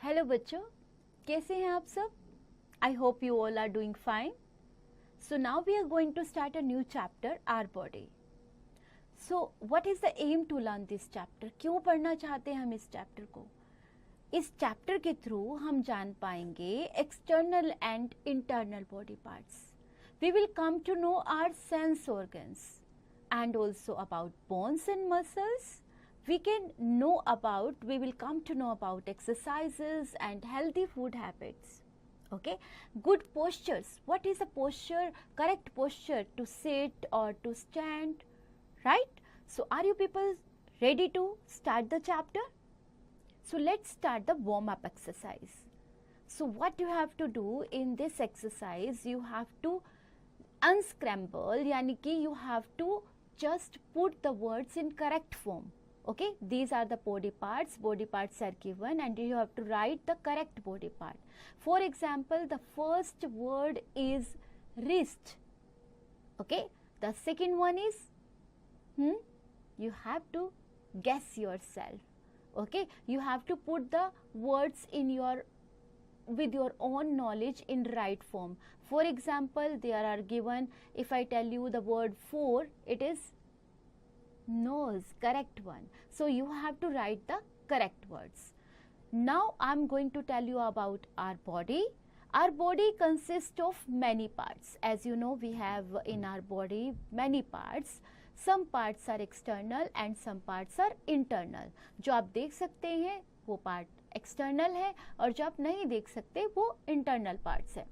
Hello बच्चों, कैसे हैं आप सब? I hope you all are doing fine. So now we are going to start a new chapter, our body. So what is the aim to learn this chapter? क्यों पढ़ना चाहते हैं हम इस चैप्टर को? इस चैप्टर के थ्रू हम जान पाएंगे external and internal body parts. We will come to know our sense organs and also about bones and muscles. We will come to know about exercises and healthy food habits. Okay, good postures. What is a posture? Correct posture to sit or to stand, right? So are you people ready to start the chapter? So let's start the warm up exercise. So what you have to do in this exercise, you have to unscramble, yani ki you have to just put the words in correct form. Okay, these are the body parts are given and you have to write the correct body part. For example, the first word is wrist. Okay, the second one is you have to guess yourself. Okay, you have to put the words in with your own knowledge in right form. For example, there are given, if I tell you the word 4, it is nose, correct one. So you have to write the correct words. Now I'm going to tell you about our body. Our body consists of many parts. As you know, we have in our body many parts. Some parts are external and some parts are internal. जो आप देख सकते हैं वो part external है और जो आप नहीं देख सकते वो इंटरनल पार्ट्स है.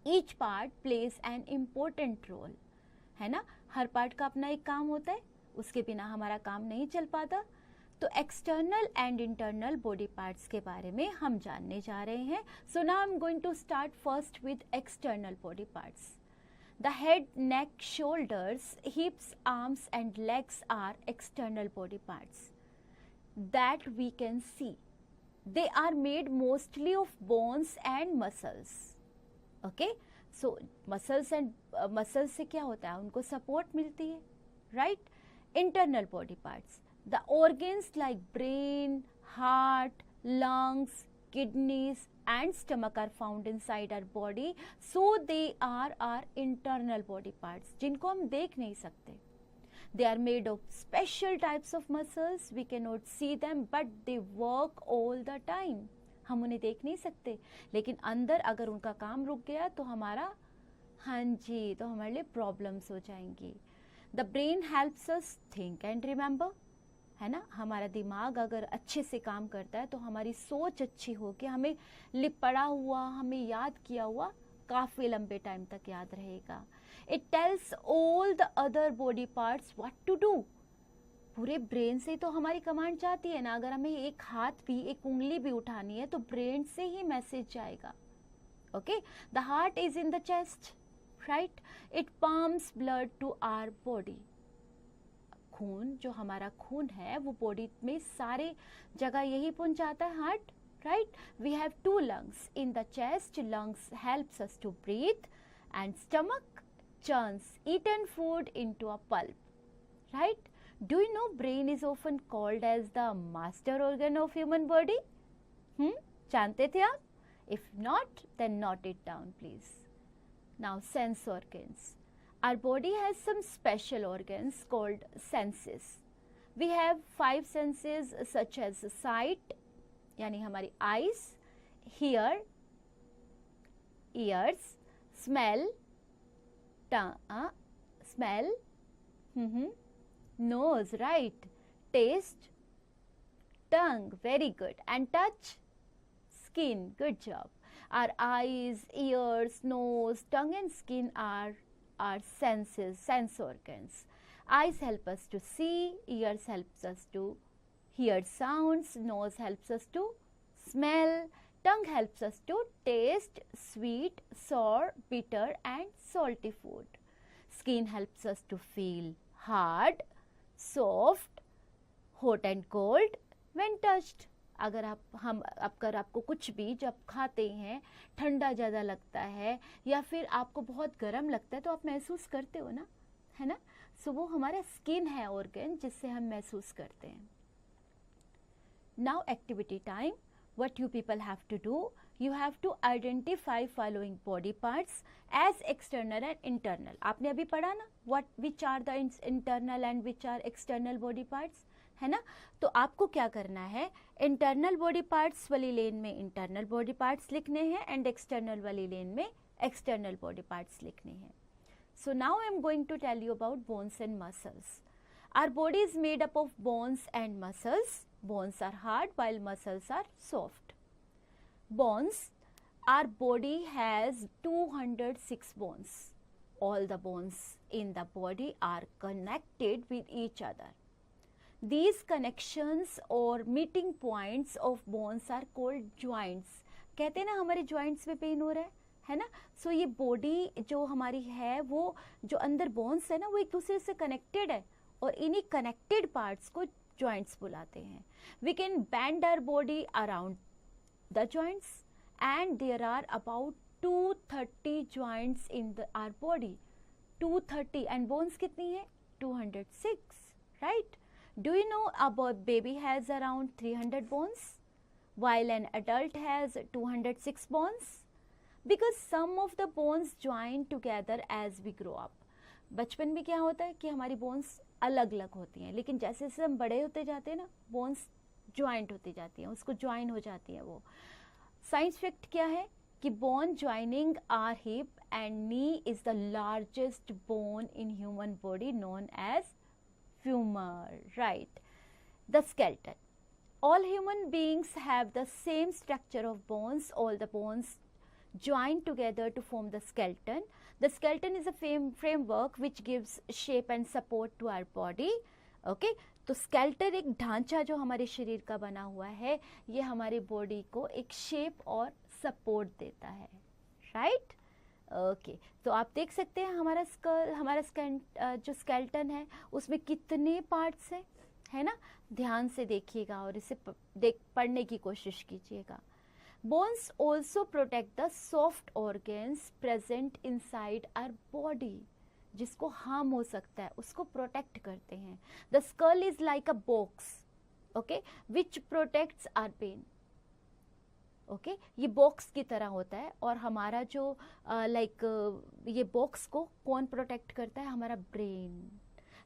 Each part plays an important role, है ना. हर पार्ट का अपना एक काम होता है, उसके बिना हमारा काम नहीं चल पाता. तो external and internal body parts के बारे में हम जानने जा रहे हैं. So now I am going to start first with external body parts. The head, neck, shoulders, hips, arms and legs are external body parts that we can see. They are made mostly of bones and muscles. Okay, so muscles से क्या होता है, उनको support मिलती है, right? Internal body parts, the organs like brain, heart, lungs, kidneys and stomach are found inside our body, so they are our internal body parts जिनको हम देख नहीं सकते. They are made of special types of muscles. We cannot see them, but they work all the time. हम उन्हें देख नहीं सकते, लेकिन अंदर अगर उनका काम रुक गया तो हमारा तो हमारे लिए प्रॉब्लम्स हो जाएंगी. The brain helps us think and remember, है ना. हमारा दिमाग अगर अच्छे से काम करता है तो हमारी सोच अच्छी होगी, हमें पढ़ा हुआ, हमें याद किया हुआ काफ़ी लंबे टाइम तक याद रहेगा. It tells all the other body parts what to do. पूरे ब्रेन से तो हमारी कमांड जाती है ना. अगर हमें एक हाथ भी, एक उंगली भी उठानी है तो ब्रेन से ही मैसेज जाएगा. Okay, the heart is in the chest, right. It pumps blood to our body. खून, जो हमारा खून है वो बॉडी में सारे जगह यही पहुंचाता है, heart, right? We have two lungs in the chest. Lungs helps us to breathe and stomach churns eaten food into a pulp, right? Do you know brain is often called as the master organ of human body? जानते थे आप? If not, then note it down please. Now sense organs. Our body has some special organs called senses. We have 5 senses such as sight, यानी हमारी eyes, hear, ears, smell, nose, right, taste, tongue, very good, and touch, skin, good job. Our eyes, ears, nose, tongue and skin are senses, sense organs. Eyes help us to see, ears helps us to hear sounds, nose helps us to smell, tongue helps us to taste sweet, sour, bitter and salty food. Skin helps us to feel hard, soft, hot and cold when touched. अगर आपको कुछ भी जब खाते हैं ठंडा ज़्यादा लगता है या फिर आपको बहुत गर्म लगता है तो आप महसूस करते हो ना, है ना. सो वो हमारा स्किन है ऑर्गन जिससे हम महसूस करते हैं. Now activity time. what you people have to do, you have to identify following body parts as external and internal. आपने अभी पढ़ा ना which are the internal and which are external body parts, है ना? तो आपको क्या करना है, इंटरनल बॉडी पार्ट्स वाली लेन में इंटरनल बॉडी पार्ट्स लिखने हैं एंड एक्सटर्नल वाली लेन में एक्सटर्नल बॉडी पार्ट्स लिखने हैं. So now I am going to tell you about bones and muscles. Our body is made up of bones and muscles. Bones are hard while muscles are soft. Bones, our body has 206 bones. All the bones in the body are connected with each other. These connections or meeting points of bones are called joints. कहते हैं ना हमारे joints में pen हो रहा है ना? सो ये बॉडी जो हमारी है वो जो अंदर बोन्स है ना वो एक दूसरे से कनेक्टेड है और इन्हीं कनेक्टेड पार्ट्स को जॉइंट्स बुलाते हैं. We can bend our body around the joints and there are about 230 joints in our body. 230 and bones कितनी है? 206, right? Do you know a baby has around 300 bones while an adult has 206 bones? Because some of the bones join together as we grow up. बचपन में क्या होता है कि हमारी bones अलग अलग होती हैं, लेकिन जैसे जैसे हम बड़े होते जाते हैं ना बोन्स ज्वाइंट होती जाती हैं, उसको ज्वाइन हो जाती हैं. वो साइंस फैक्ट क्या है कि bone joining our hip and knee is the largest bone in human body known as femur, right? The skeleton. All human beings have the same structure of bones. All the bones join together to form the skeleton. The skeleton is a framework which gives shape and support to our body. Okay? तो skeleton एक ढांचा जो हमारे शरीर का बना हुआ है, ये हमारी बॉडी को एक शेप और सपोर्ट देता है, राइट? ओके, तो आप देख सकते हैं हमारा जो skeleton है उसमें कितने पार्ट्स हैं, है ना? ध्यान से देखिएगा और इसे पढ़ने की कोशिश कीजिएगा. Bones also protect the soft organs present inside our body. जिसको हार्म हो सकता है उसको प्रोटेक्ट करते हैं. The skull is like a box, okay, which protects our brain. Okay, ये बॉक्स की तरह होता है और हमारा जो ये बॉक्स को कौन प्रोटेक्ट करता है? हमारा brain.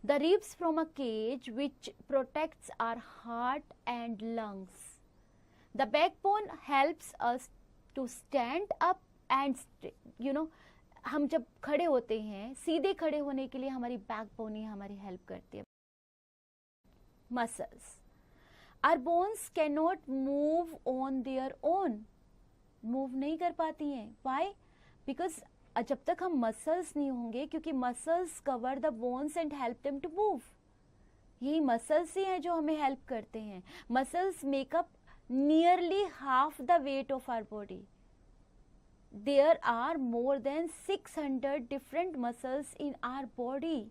The ribs from a cage which protects our heart and lungs. The backbone helps us to stand up and हम जब खड़े होते हैं, सीधे खड़े होने के लिए हमारी बैकबोन ही हमारी हेल्प करती है. Muscles. Our bones cannot move on their own. Move नहीं कर पाती हैं. Why? Because जब तक हम मसल्स नहीं होंगे, क्योंकि muscles cover the bones and help them to move. यही मसल्स ही हैं जो हमें हेल्प करते हैं. Muscles make up nearly half the weight of our body. There are more than 600 different muscles in our body.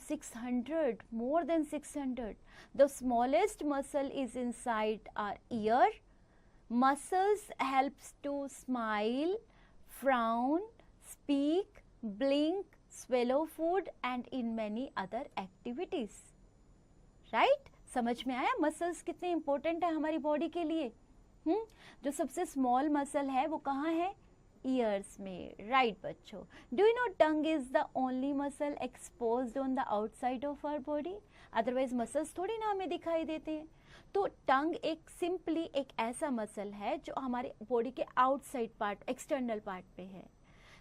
600, more than 600. The smallest muscle is inside our ear. Muscles helps to smile, frown, speak, blink, swallow food and in many other activities. Right? समझ में आया muscles कितने important है हमारी body के लिए? जो सबसे स्मॉल मसल है वो कहाँ है? ईयर्स में, राइट बच्चों? Do you know tongue is the only muscle exposed on the outside of our body? Otherwise muscles थोड़ी ना हमें दिखाई देते हैं. तो टंग एक सिंपली एक ऐसा मसल है जो हमारे बॉडी के आउटसाइड पार्ट, एक्सटर्नल पार्ट पे है.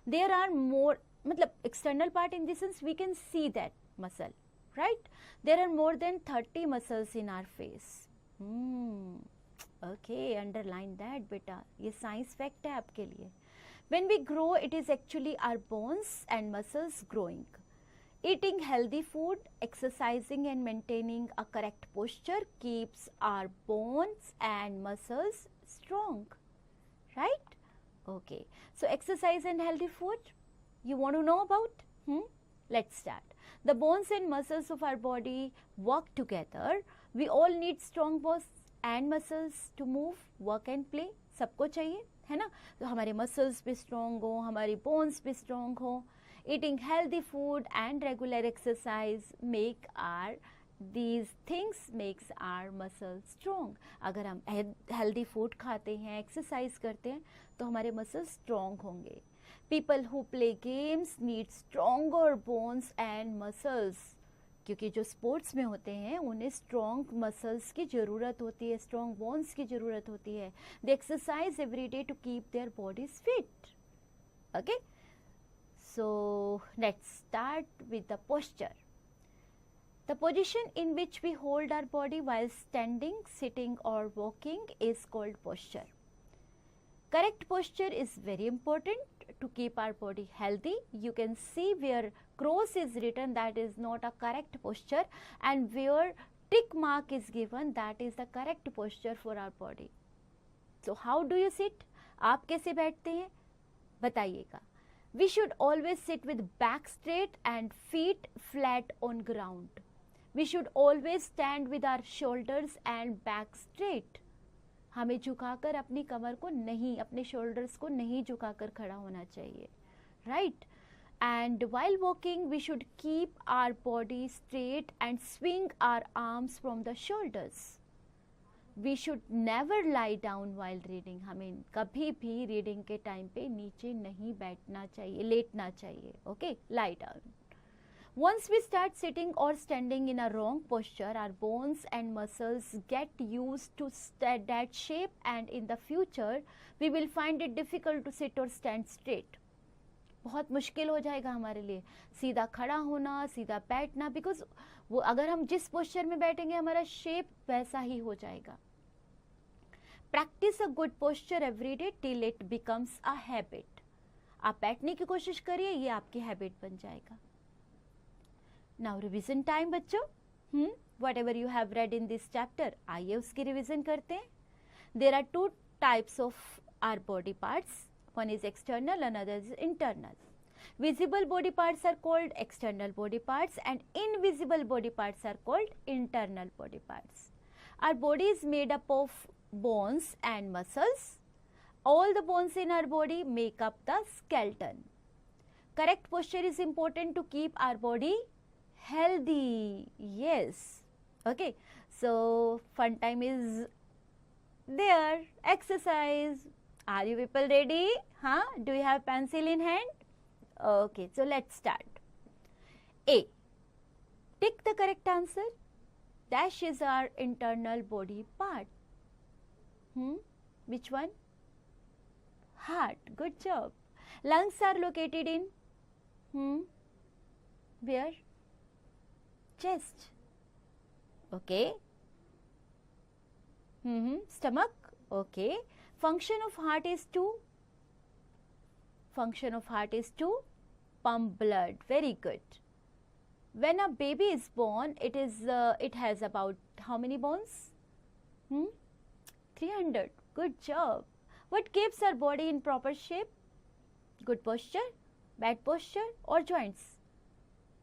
देयर आर मोर, मतलब external part in this sense we can see that muscle, right? There are more than 30 muscles in our face. Okay, underline that बेटा, ये science fact है आपके लिए. When we grow, it is actually our bones and muscles growing. Eating healthy food, exercising and maintaining a correct posture keeps our bones and muscles strong. Right? Okay. So exercise and healthy food, you want to know about? Let's start. The bones and muscles of our body work together. We all need strong bones and muscles to move, work and play. सबको चाहिए, है ना? तो हमारे muscles भी strong हो, हमारी bones भी स्ट्रॉन्ग हो. Eating healthy food and regular exercise make our these things makes our muscles strong. अगर हम healthy food खाते हैं, exercise करते हैं, तो हमारे muscles strong होंगे. People who play games need stronger bones and muscles. क्योंकि जो स्पोर्ट्स में होते हैं उन्हें स्ट्रॉन्ग मसल्स की ज़रूरत होती है, स्ट्रॉन्ग बोन्स की ज़रूरत होती है. They exercise every day to keep their bodies fit. Okay, so let's start with the posture. The position in which we hold our body while standing, sitting or walking is called posture. Correct posture is very important to keep our body healthy. You can see where cross is written, that is not a correct posture, and where tick mark is given, that is the correct posture for our body. So how do you sit? आप कैसे बैठते हैं बताइएगा. We should always sit with back straight and feet flat on ground. We should always stand with our shoulders and back straight. हमें झुकाकर अपनी कमर को नहीं, अपने shoulders को नहीं झुकाकर खड़ा होना चाहिए, right? And while walking, we should keep our body straight and swing our arms from the shoulders. We should never lie down while reading. हमें कभी भी reading के time पे नीचे नहीं बैठना चाहिए, लेटना चाहिए, okay? Lie down. Once we start sitting or standing in a wrong posture, our bones and muscles get used to that shape, and in the future, we will find it difficult to sit or stand straight. बहुत मुश्किल हो जाएगा हमारे लिए सीधा खड़ा होना, सीधा बैठना, बिकॉज वो अगर हम जिस पोस्चर में बैठेंगे हमारा शेप वैसा ही हो जाएगा. Practice a good posture every day till it becomes a habit. आप बैठने की कोशिश करिए, ये आपकी हैबिट बन जाएगा. नाउ रिविजन टाइम बच्चों. whatever you have read in this chapter, आइए उसकी रिविजन करते हैं. There are two types of our body parts. One is external, another is internal. Visible body parts are called external body parts, and invisible body parts are called internal body parts. Our body is made up of bones and muscles. All the bones in our body make up the skeleton. Correct posture is important to keep our body healthy. Yes. Okay, so fun time is there. Exercise. Are you people ready? Huh? Do you have pencil in hand? Okay, so let's start. A. Tick the correct answer. Dash is our internal body part. Which one? Heart. Good job. Lungs are located in where? Chest. Okay. Stomach. Okay. Function of heart is to pump blood. Very good. When a baby is born, it has about how many bones? 300. Good job. What keeps our body in proper shape? Good posture, bad posture, or joints?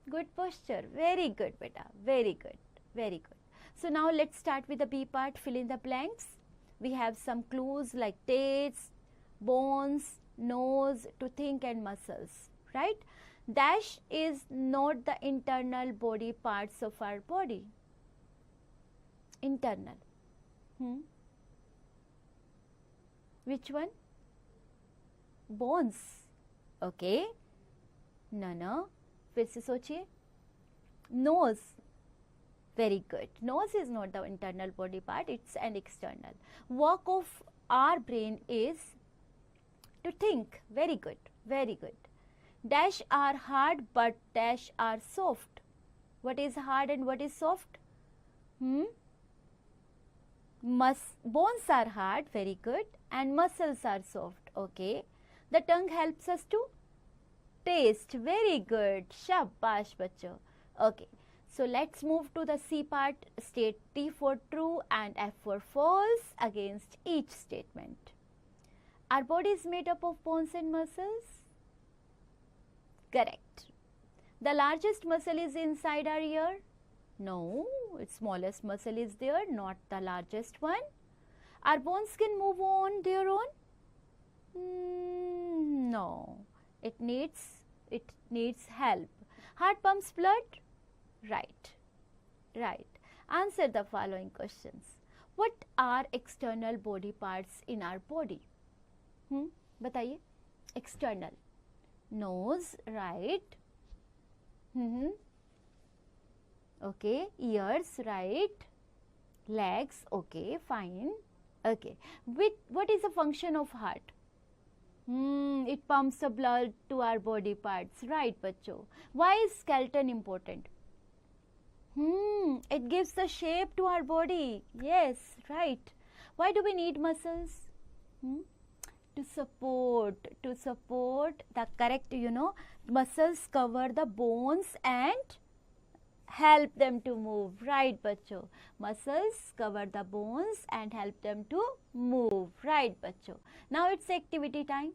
Good posture. Very good, beta. Very good. Very good. So now let's start with the B part. Fill in the blanks. We have some clues like taste, bones, nose, to think, and muscles, right? Dash is not the internal body parts of our body. Internal. Which one? Bones. Okay. No. फिर से सोचिए. Nose. Very good. Nose is not the internal body part, it's an external. Work of our brain is to think. Very good. Very good. Dash are hard but dash are soft. What is hard and what is soft? Bones are hard. Very good. And muscles are soft. Okay. The tongue helps us to taste. Very good. Shabash bachcho. Okay. So let's move to the C part. State T for true and F for false against each statement. Our body is made up of bones and muscles. Correct. The largest muscle is inside our ear. No, its smallest muscle is there, not the largest one. Our bones can move on their own. No, it needs help. Heart pumps blood. Right. Right. Answer the following questions. What are external body parts in our body? बताइए. External. Nose, right. Okay. Ears, right. Legs, okay, fine. Okay. What is the function of heart? It pumps the blood to our body parts, right, बच्चों? Why is skeleton important? It gives the shape to our body. Yes, right. Why do we need muscles? To support the correct, muscles cover the bones and help them to move, right, बच्चों? Muscles cover the bones and help them to move, right, बच्चों? Now it's activity time.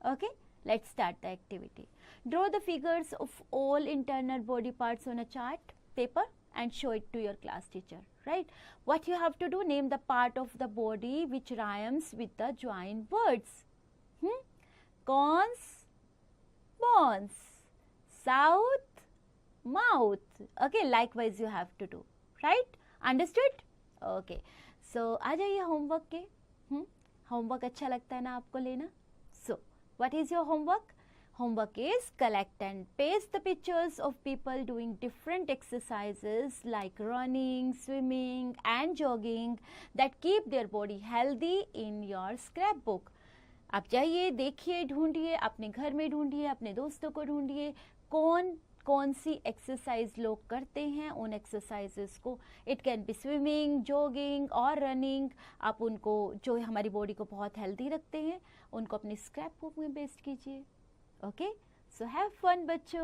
Okay, let's start the activity. Draw the figures of all internal body parts on a chart paper and show it to your class teacher, right? What you have to do, name the part of the body which rhymes with the joined words. Cons, bones, south, mouth. Okay, likewise you have to do, right? Understood? Okay, so आ जाइए homework के. Homework अच्छा लगता है ना आपको लेना? So what is your homework? Homework is collect and paste the pictures of people doing different exercises like running, swimming and jogging that keep their body healthy in your scrapbook. आप जाइए, देखिए, ढूंढिए, अपने घर में ढूंढिए, अपने दोस्तों को ढूंढिए, कौन सी एक्सरसाइज लोग करते हैं, उन एक्सरसाइजेस को, it can be swimming, jogging और रनिंग, आप उनको जो हमारी बॉडी को बहुत हेल्दी रखते हैं उनको अपनी स्क्रैप बुक में पेस्ट कीजिए. ओके, सो हैव फन बच्चों.